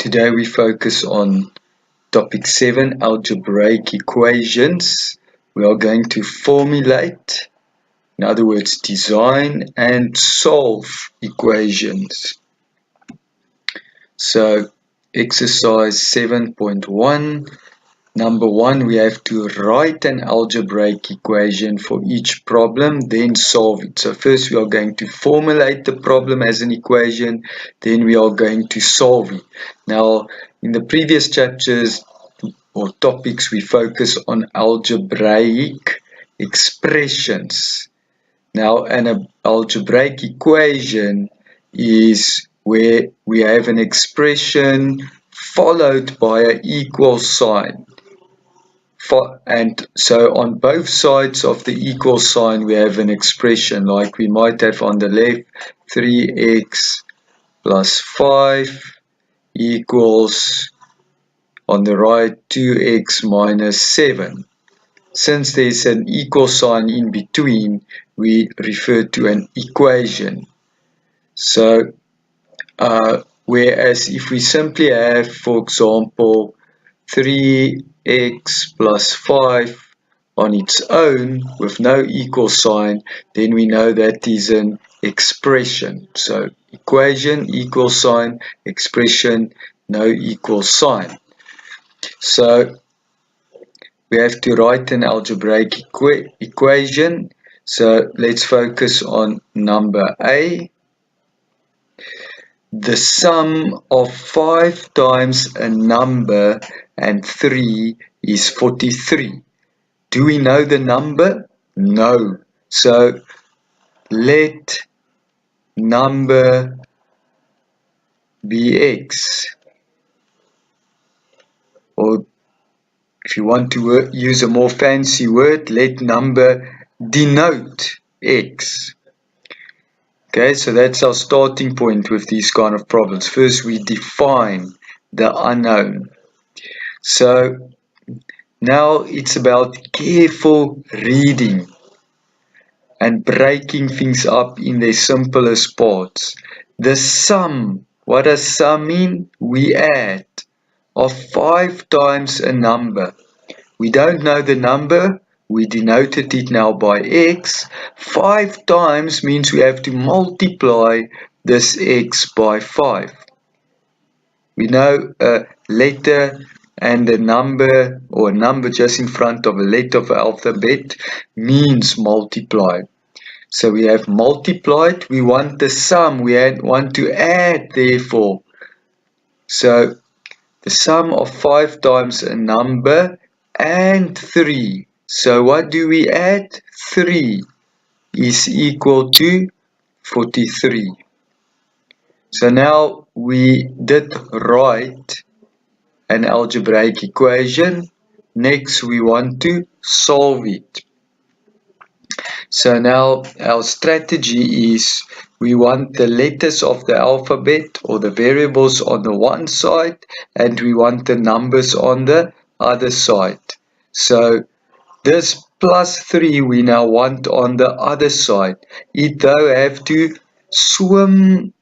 Today we focus on topic 7, algebraic equations. We are going to formulate, in other words, design and solve equations. So, exercise 7.1. Number 1, we have to write an algebraic equation for each problem, then solve it. So first we are going to formulate the problem as an equation, then we are going to solve it. Now, in the previous chapters or topics, we focus on algebraic expressions. Now, an algebraic equation is where we have an expression followed by an equal sign. And so on both sides of the equal sign we have an expression, like we might have on the left 3x plus 5 equals on the right 2x minus 7. Since there's an equal sign in between, we refer to an equation. So whereas if we simply have, for example, 3x plus 5 on its own with no equal sign, then we know that is an expression. So equation, equal sign, expression, no equal sign. So we have to write an algebraic equation. So let's focus on number A. The sum of 5 times a number and 3 is 43. Do we know the number? No. So let number be x. Or if you want to use a more fancy word, let number denote x. Okay, so that's our starting point with these kind of problems. First, we define the unknown. So now it's about careful reading and breaking things up in their simplest parts. The sum, what does sum mean? We add of 5 times a number. We don't know the number. We denoted it now by x. 5 times means we have to multiply this x by 5. We know a letter and a number, or a number just in front of a letter of the alphabet, means multiply. So we have multiplied. We want the sum. We want to add, therefore. So the sum of 5 times a number and 3. So what do we add? 3 is equal to 43. So now we did write an algebraic equation. Next we want to solve it. So now our strategy is we want the letters of the alphabet or the variables on the one side, and we want the numbers on the other side. So this plus 3 we now want on the other side. It though have to swim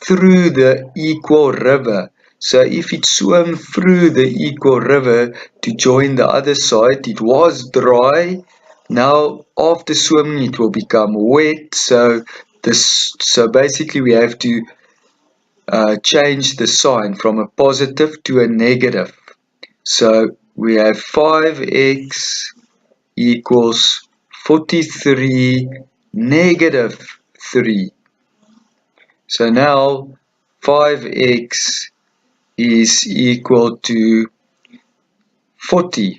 through the equal river. So if it swam through the equal river to join the other side, it was dry. Now after swimming it will become wet. So basically we have to change the sign from a positive to a negative. So we have 5x equals 43 negative 3. So now 5x is equal to 40.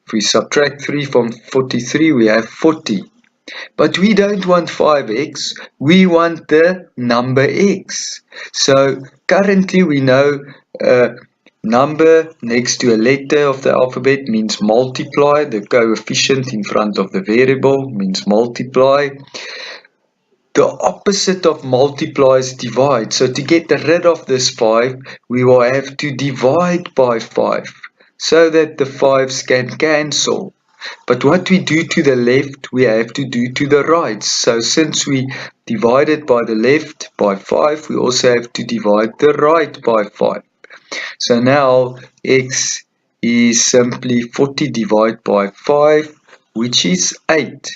If we subtract 3 from 43, we have 40. But we don't want 5x, we want the number x. So currently we know number next to a letter of the alphabet means multiply. The coefficient in front of the variable means multiply. The opposite of multiply is divide. So to get rid of this 5, we will have to divide by 5 so that the 5s can cancel. But what we do to the left, we have to do to the right. So since we divided by the left by 5, we also have to divide the right by 5. So now x is simply 40 divided by 5, which is 8.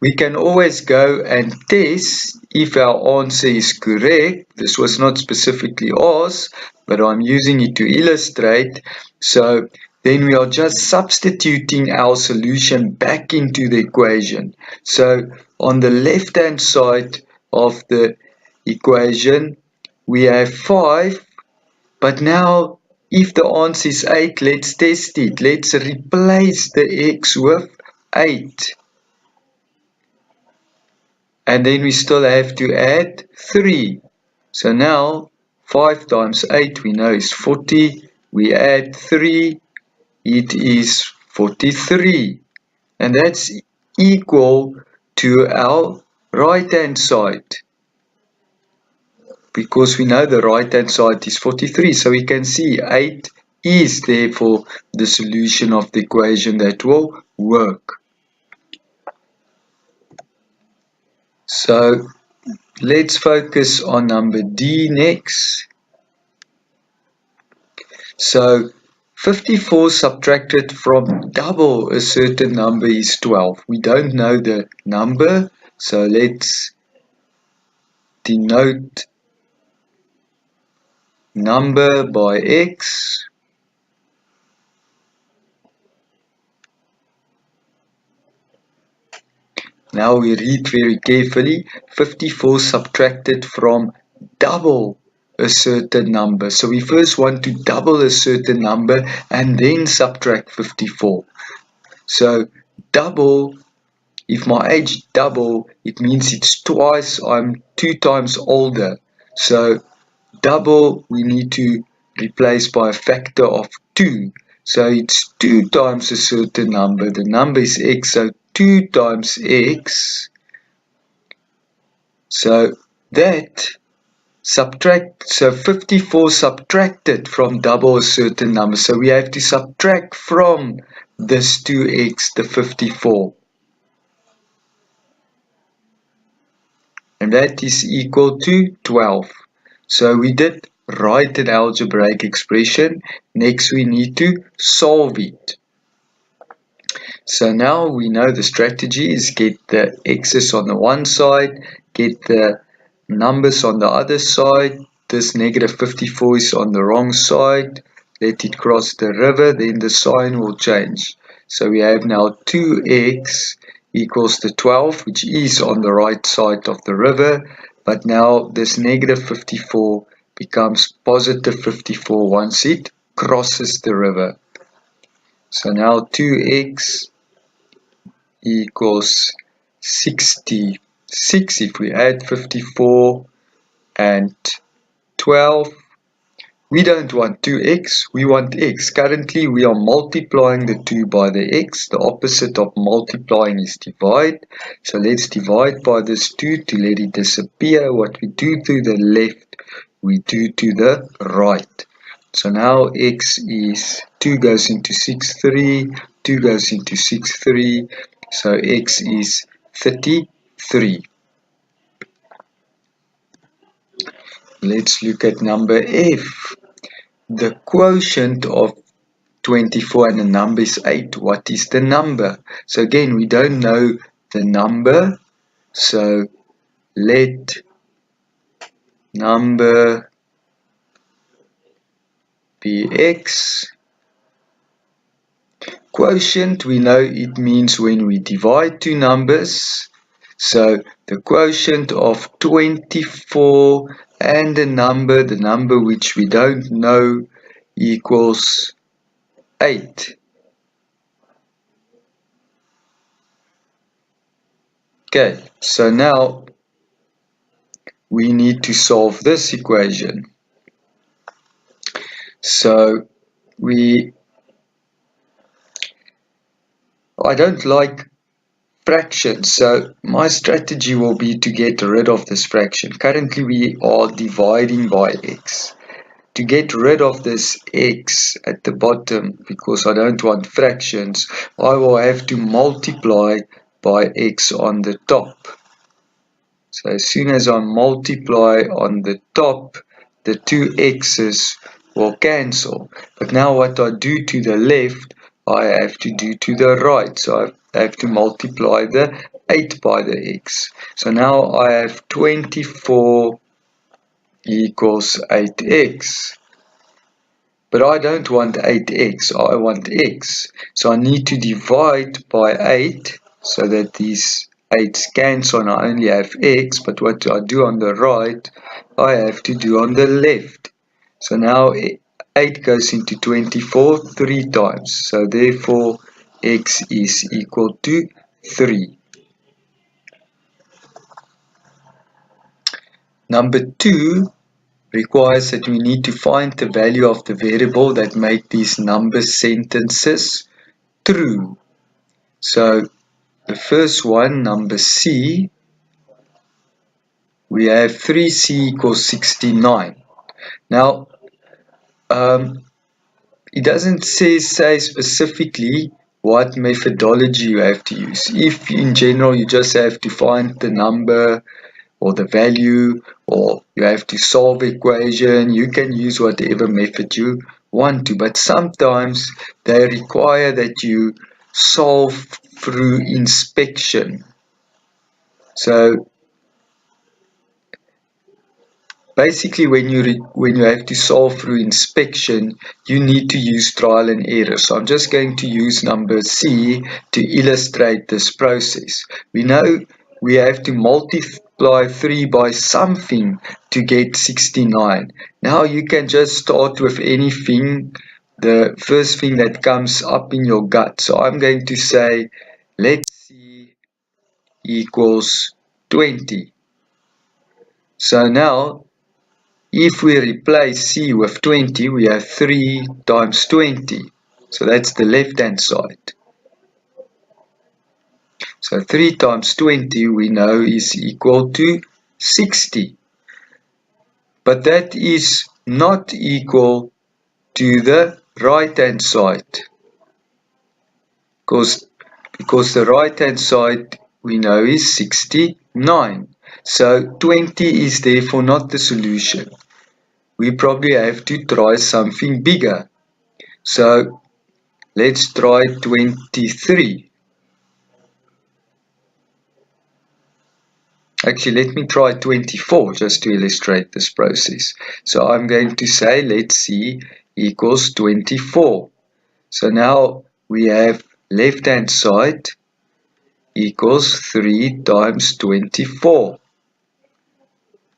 We can always go and test if our answer is correct. This was not specifically asked, but I'm using it to illustrate. So then we are just substituting our solution back into the equation. So on the left hand side of the equation, we have 5, but now if the answer is 8, let's test it. Let's replace the x with 8. And then we still have to add 3. So now 5 times 8 we know is 40. We add 3, it is 43. And that's equal to our right hand side, because we know the right hand side is 43. So we can see 8 is therefore the solution of the equation that will work. So let's focus on number D next. So 54 subtracted from double a certain number is 12. We don't know the number, so let's denote number by x. Now we read very carefully. 54 subtracted from double a certain number. So we first want to double a certain number and then subtract 54. So double, if my age double, it means it's twice, I'm 2 times older. So double we need to replace by a factor of 2. So it's 2 times a certain number. The number is x, so 2 times x. So that so 54 subtracted from double a certain number. So we have to subtract from this 2x the 54. And that is equal to 12. So we did write an algebraic expression. Next we need to solve it. So now we know the strategy is get the x's on the one side, get the numbers on the other side. This negative 54 is on the wrong side. Let it cross the river, then the sign will change. So we have now 2x equals to 12, which is on the right side of the river. But now this negative 54 becomes positive 54 once it crosses the river. So now 2x equals 66. If we add 54 and 12, we don't want 2x, we want x. Currently we are multiplying the 2 by the x. The opposite of multiplying is divide. So let's divide by this 2 to let it disappear. What we do to the left, we do to the right. So now x is 2 goes into 6, 3, 2 goes into 6, 3. So x is 33. Let's look at number F. The quotient of 24 and the number is 8. What is the number? So again, we don't know the number. So let number be x. Quotient, we know it means when we divide two numbers. So the quotient of 24 and the number which we don't know, equals 8. Okay, so now we need to solve this equation. So I don't like fractions, so my strategy will be to get rid of this fraction. Currently we are dividing by x. To get rid of this x at the bottom, because I don't want fractions, I will have to multiply by x on the top. So as soon as I multiply on the top, the two x's will cancel. But now what I do to the left, I have to do to the right. So I have to multiply the 8 by the x. So now I have 24 equals 8x. But I don't want 8x, I want x. So I need to divide by 8 so that these 8's cancel and I only have x. But what I do on the right, I have to do on the left. So now 8 goes into 24 3 times. So therefore x is equal to 3. Number 2 requires that we need to find the value of the variable that make these number sentences true. So the first one, number C, we have 3c equals 69. Now, it doesn't say specifically what methodology you have to use. If in general you just have to find the number or the value, or you have to solve equation, you can use whatever method you want to. But sometimes they require that you solve through inspection. So basically, when you have to solve through inspection, you need to use trial and error. So I'm just going to use number C to illustrate this process. We know we have to multiply 3 by something to get 69. Now you can just start with anything, the first thing that comes up in your gut. So I'm going to say, let C equals 20. So now, if we replace C with 20, we have 3 times 20. So that's the left-hand side. So 3 times 20 we know is equal to 60. But that is not equal to the right-hand side. Because the right-hand side we know is 69. So 20 is therefore not the solution. We probably have to try something bigger. So let's try 23. Actually, let me try 24 just to illustrate this process. So I'm going to say let C equals 24. So now we have left-hand side equals 3 times 24.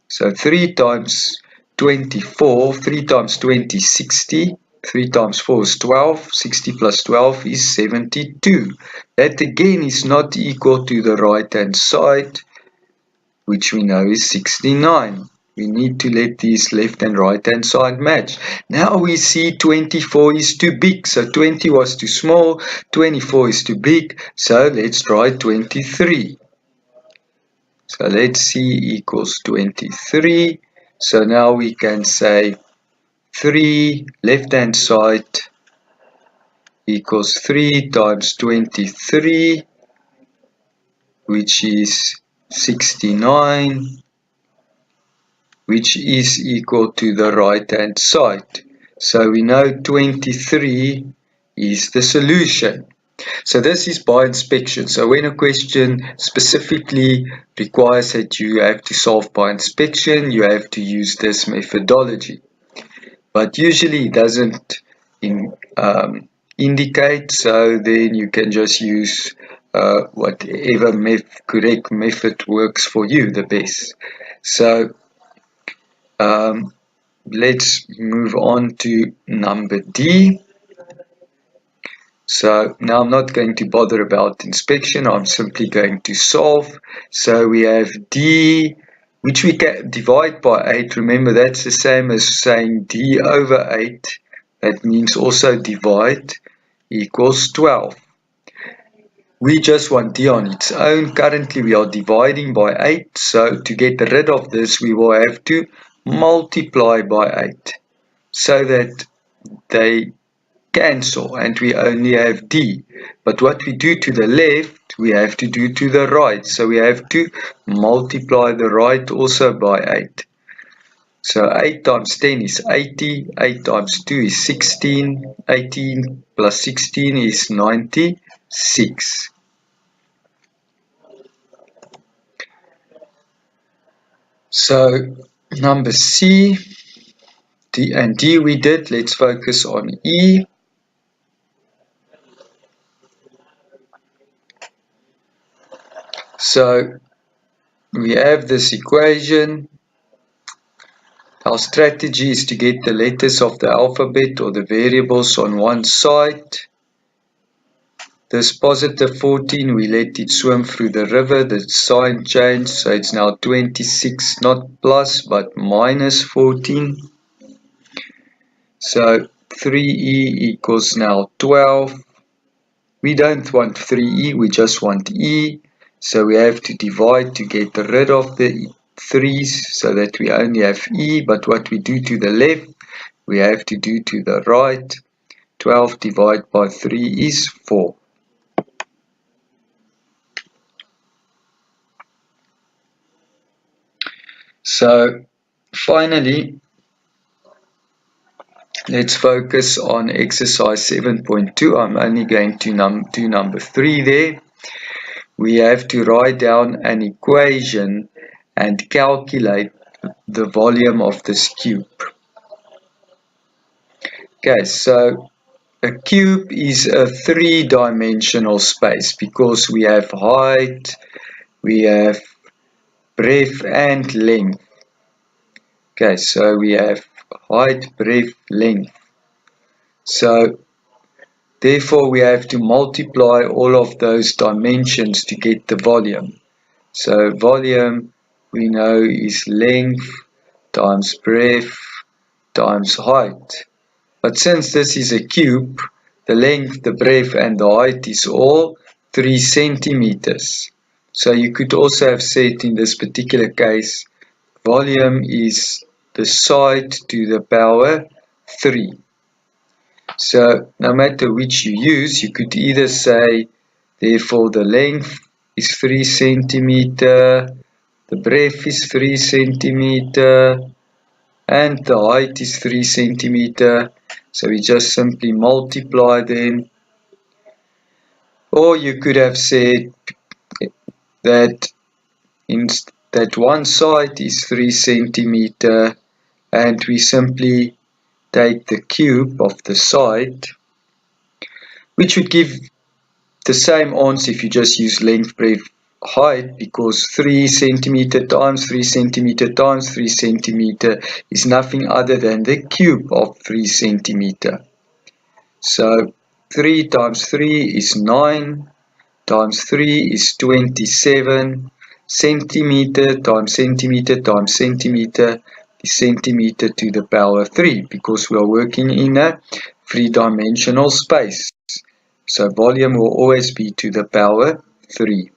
So 3 times 24, 3 times 20 is 60, 3 times 4 is 12, 60 plus 12 is 72. That again is not equal to the right-hand side, which we know is 69. We need to let these left and right-hand side match. Now we see 24 is too big, so 20 was too small, 24 is too big, so let's try 23. So let's C equals 23. So now we can say 3 left-hand side equals 3 times 23, which is 69, which is equal to the right-hand side. So we know 23 is the solution. So this is by inspection. So when a question specifically requires that you have to solve by inspection, you have to use this methodology. But usually it doesn't indicate, so then you can just use whatever correct method works for you the best. So let's move on to number D. So now I'm not going to bother about inspection, I'm simply going to solve. So we have D, which we can divide by 8. Remember, that's the same as saying D over 8. That means also divide equals 12. We just want D on its own. Currently we are dividing by 8. So to get rid of this, we will have to multiply by 8 so that they cancel and we only have D. But what we do to the left, we have to do to the right. So we have to multiply the right also by 8. So 8 times 10 is 80, 8 times 2 is 16, 18 plus 16 is 96. So number C, D and D we did. Let's focus on E. So we have this equation. Our strategy is to get the letters of the alphabet or the variables on one side. This positive 14, we let it swim through the river. The sign changed, so it's now 26, not plus, but minus 14. So 3e equals now 12. We don't want 3e, we just want e. So we have to divide to get rid of the 3's so that we only have e. But what we do to the left, we have to do to the right. 12 divided by 3 is 4. So finally, let's focus on exercise 7.2. I'm only going to do number 3 there. We have to write down an equation and calculate the volume of this cube. Okay, so a cube is a three-dimensional space because we have height, we have breadth and length. Okay, so we have height, breadth, length. So therefore we have to multiply all of those dimensions to get the volume. So volume we know is length times breadth times height. But since this is a cube, the length, the breadth and the height is all 3 centimeters. So you could also have said in this particular case, volume is the side to the power 3. So no matter which you use, you could either say, therefore the length is 3 centimeter, the breadth is 3 centimeter, and the height is 3 centimeter. So we just simply multiply them. Or you could have said that one side is 3 centimeter, and we simply take the cube of the side, which would give the same answer if you just use length, breadth, height, because 3 centimeter times 3 centimeter times 3 centimeter is nothing other than the cube of 3 centimeter. So 3 times 3 is 9, times 3 is 27, centimeter times centimeter times centimeter is centimeter to the power 3, because we are working in a three-dimensional space. So volume will always be to the power 3.